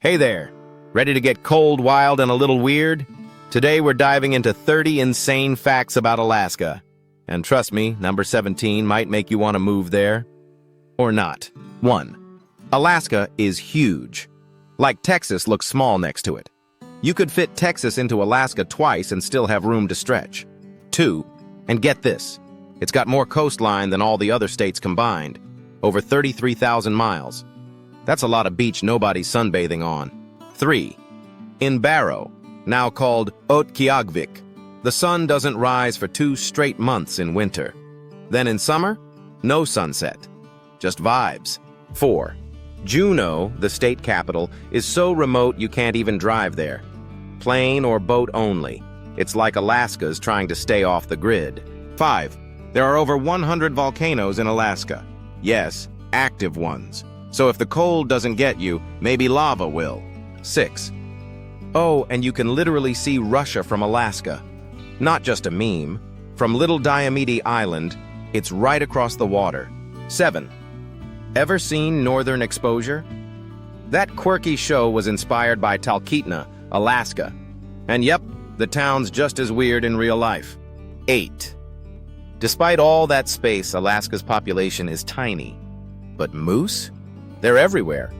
Hey there! Ready to get cold, wild, and a little weird? Today we're diving into 30 insane facts about Alaska. And trust me, number 17 might make you want to move there. Or not. 1. Alaska is huge. Like Texas looks small next to it. You could fit Texas into Alaska twice and still have room to stretch. 2. And get this. It's got more coastline than all the other states combined. Over 33,000 miles. That's a lot of beach nobody's sunbathing on. 3. In Barrow, now called Utqiagvik, the sun doesn't rise for 2 straight months in winter. Then in summer, no sunset. Just vibes. 4. Juneau, the state capital, is so remote you can't even drive there. Plane or boat only. It's like Alaska's trying to stay off the grid. 5. There are over 100 volcanoes in Alaska. Yes, active ones. So if the cold doesn't get you, maybe lava will. 6. Oh, and you can literally see Russia from Alaska. Not just a meme. From Little Diomede Island, it's right across the water. 7. Ever seen Northern Exposure? That quirky show was inspired by Talkeetna, Alaska. And yep, the town's just as weird in real life. 8. Despite all that space, Alaska's population is tiny. But moose? They're everywhere,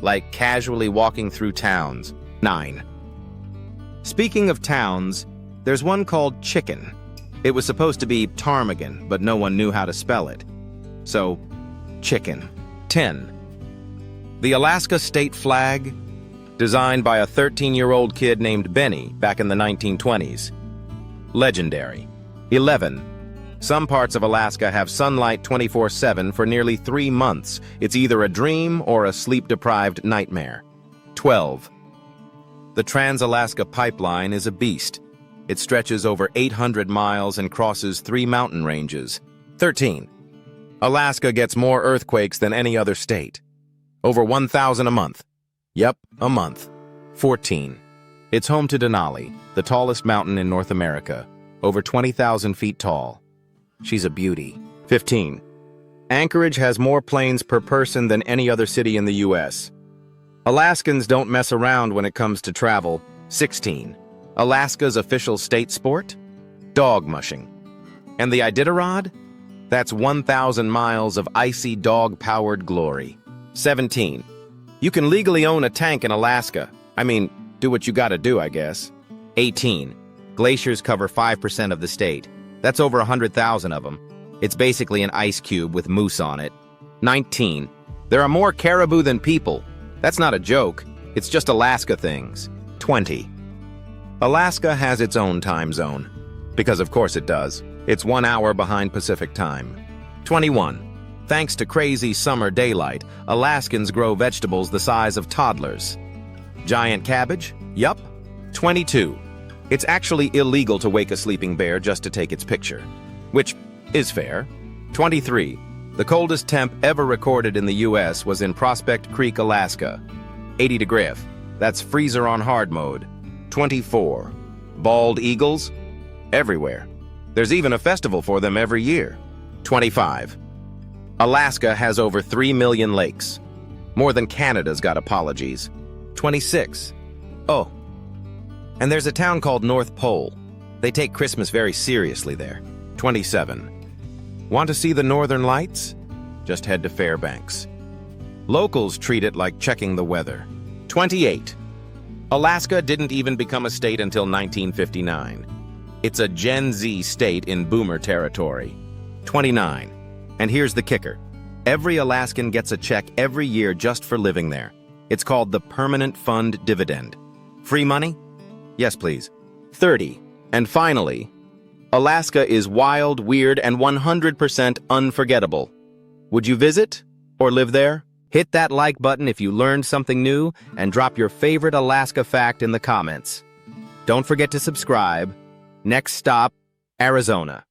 like casually walking through towns. 9. Speaking of towns, there's one called Chicken. It was supposed to be ptarmigan, but no one knew how to spell it. So, Chicken. 10. The Alaska state flag, designed by a 13-year-old kid named Benny back in the 1920s. Legendary. 11. Some parts of Alaska have sunlight 24/7 for nearly 3 months. It's either a dream or a sleep-deprived nightmare. 12. The Trans-Alaska Pipeline is a beast. It stretches over 800 miles and crosses 3 mountain ranges. 13. Alaska gets more earthquakes than any other state. Over 1,000 a month. Yep, a month. 14. It's home to Denali, the tallest mountain in North America, over 20,000 feet tall. She's a beauty. 15. Anchorage has more planes per person than any other city in the U.S. Alaskans don't mess around when it comes to travel. 16. Alaska's official state sport? Dog mushing. And the Iditarod? That's 1,000 miles of icy dog-powered glory. 17. You can legally own a tank in Alaska. I mean, do what you gotta do, I guess. 18. Glaciers cover 5% of the state. That's over 100,000 of them. It's basically an ice cube with moose on it. 19. There are more caribou than people. That's not a joke. It's just Alaska things. 20. Alaska has its own time zone. Because of course it does. It's 1 hour behind Pacific time. 21. Thanks to crazy summer daylight, Alaskans grow vegetables the size of toddlers. Giant cabbage? Yup. 22. It's actually illegal to wake a sleeping bear just to take its picture. Which is fair. 23. The coldest temp ever recorded in the U.S. was in Prospect Creek, Alaska. 80 degrees. That's freezer on hard mode. 24. Bald eagles? Everywhere. There's even a festival for them every year. 25. Alaska has over 3 million lakes. More than Canada's got apologies. 26. Oh. And there's a town called North Pole. They take Christmas very seriously there. 27. Want to see the Northern Lights? Just head to Fairbanks. Locals treat it like checking the weather. 28. Alaska didn't even become a state until 1959. It's a Gen Z state in boomer territory. 29. And here's the kicker. Every Alaskan gets a check every year just for living there. It's called the Permanent Fund Dividend. Free money? Yes, please. 30. And finally, Alaska is wild, weird, and 100% unforgettable. Would you visit or live there? Hit that like button if you learned something new and drop your favorite Alaska fact in the comments. Don't forget to subscribe. Next stop, Arizona.